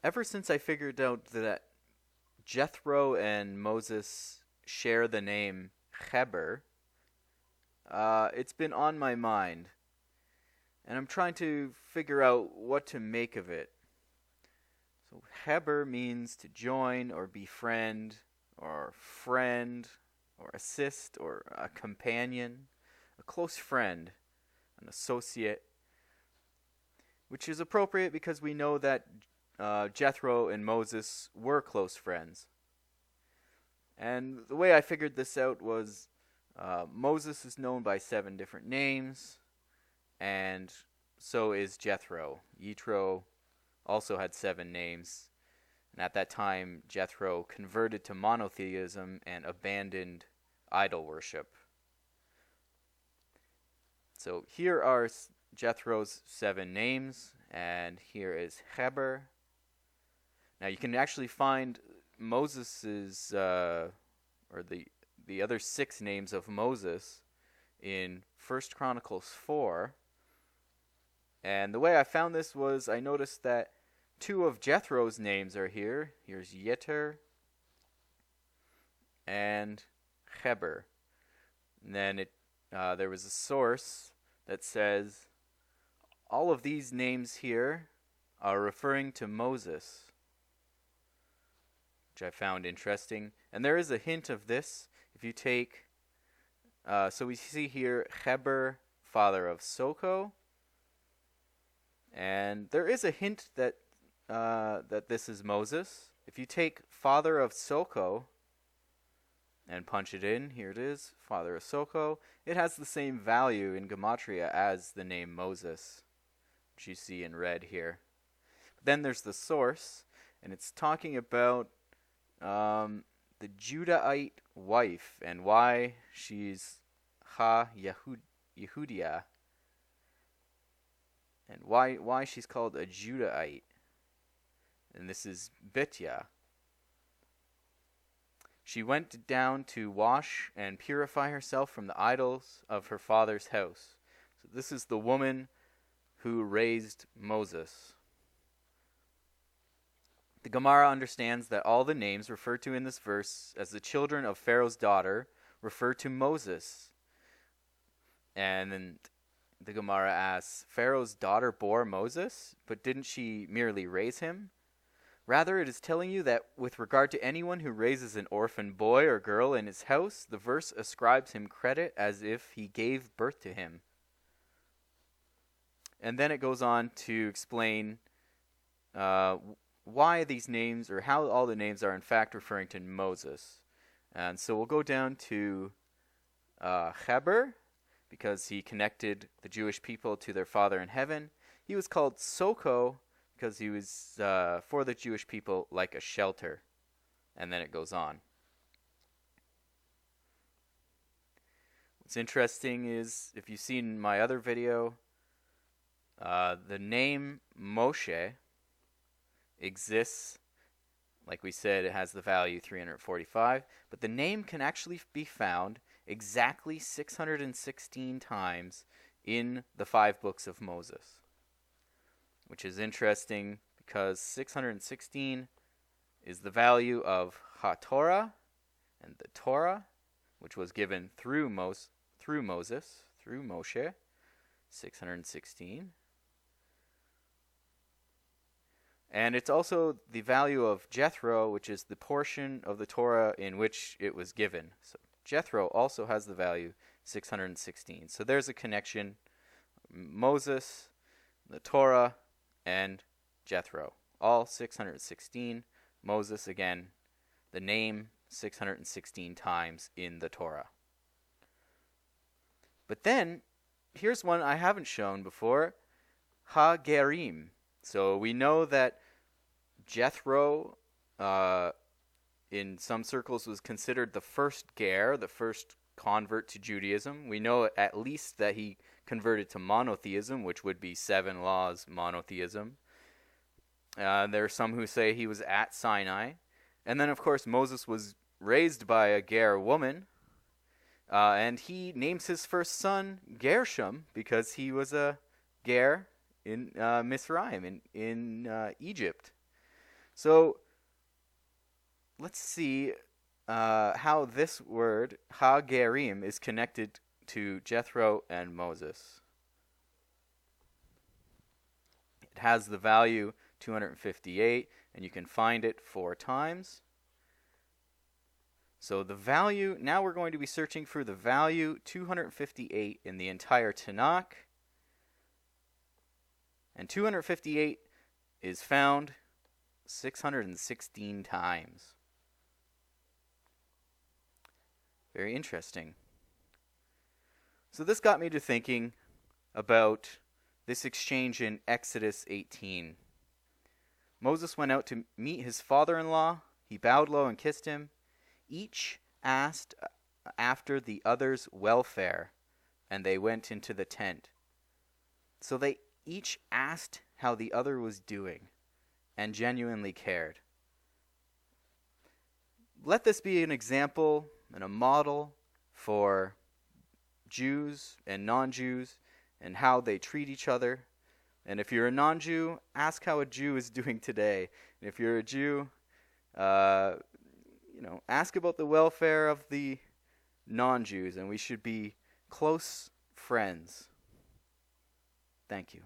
ever since I figured out that Jethro and Moses share the name Heber, it's been on my mind, and I'm trying to figure out what to make of it. So Heber means to join or befriend or friend or assist or a companion, a close friend, an associate, which is appropriate because we know that Jethro and Moses were close friends. And the way I figured this out was Moses is known by 7 different names, and so is Jethro. Yitro also had 7 names, and at that time Jethro converted to monotheism and abandoned idol worship. So here are Jethro's 7 names, and here is Heber. Now you can actually find Moses's or the other 6 names of Moses in 1 Chronicles 4. And the way I found this was I noticed that 2 of Jethro's names are here. Here's Yitro and Heber. And then there was a source that says all of these names here are referring to Moses, which I found interesting. And there is a hint of this if you take, so we see here Heber, father of Soko, and there is a hint that that this is Moses. If you take father of Soko and punch it in, here it is, father of Soko, it has the same value in gematria as the name Moses, which you see in red here. Then there's the source, and it's talking about the Judahite wife and why she's Yehudia, and why she's called a Judahite. And this is Bitya. She went down to wash and purify herself from the idols of her father's house. So this is the woman who raised Moses. The Gemara understands that all the names referred to in this verse as the children of Pharaoh's daughter refer to Moses. And then the Gemara asks, Pharaoh's daughter bore Moses, but didn't she merely raise him? Rather, it is telling you that with regard to anyone who raises an orphan boy or girl in his house, the verse ascribes him credit as if he gave birth to him. And then it goes on to explain why these names, or how all the names are in fact referring to Moses. And so we'll go down to Heber, because he connected the Jewish people to their Father in heaven. He was called Soko, because he was, for the Jewish people, like a shelter. And then it goes on. What's interesting is, if you've seen my other video, the name Moshe exists. Like we said, it has the value 345, but the name can actually be found exactly 616 times in the 5 books of Moses, which is interesting because 616 is the value of torah and the Torah, which was given through Moses, through Moshe, 616. And it's also the value of Jethro, which is the portion of the Torah in which it was given. So Jethro also has the value 616. So there's a connection. Moses, the Torah, and Jethro. All 616. Moses, again, the name 616 times in the Torah. But then, here's one I haven't shown before. Gerim. So we know that Jethro, in some circles, was considered the first ger, the first convert to Judaism. We know at least that he converted to monotheism, which would be 7 laws monotheism. There are some who say he was at Sinai. And then, of course, Moses was raised by a ger woman, and he names his first son Gershom because he was a ger in Misraim, in Egypt. So let's see how this word, ha-gerim, is connected to Jethro and Moses. It has the value 258, and you can find it 4 times. So the value, now we're going to be searching for the value 258 in the entire Tanakh. And 258 is found 616 times. Very interesting. So this got me to thinking about this exchange in Exodus 18. Moses went out to meet his father-in-law. He bowed low and kissed him. Each asked after the other's welfare, and they went into the tent. So they each asked how the other was doing and genuinely cared. Let this be an example and a model for Jews and non-Jews and how they treat each other. And if you're a non-Jew, ask how a Jew is doing today. And if you're a Jew, ask about the welfare of the non-Jews, and we should be close friends. Thank you.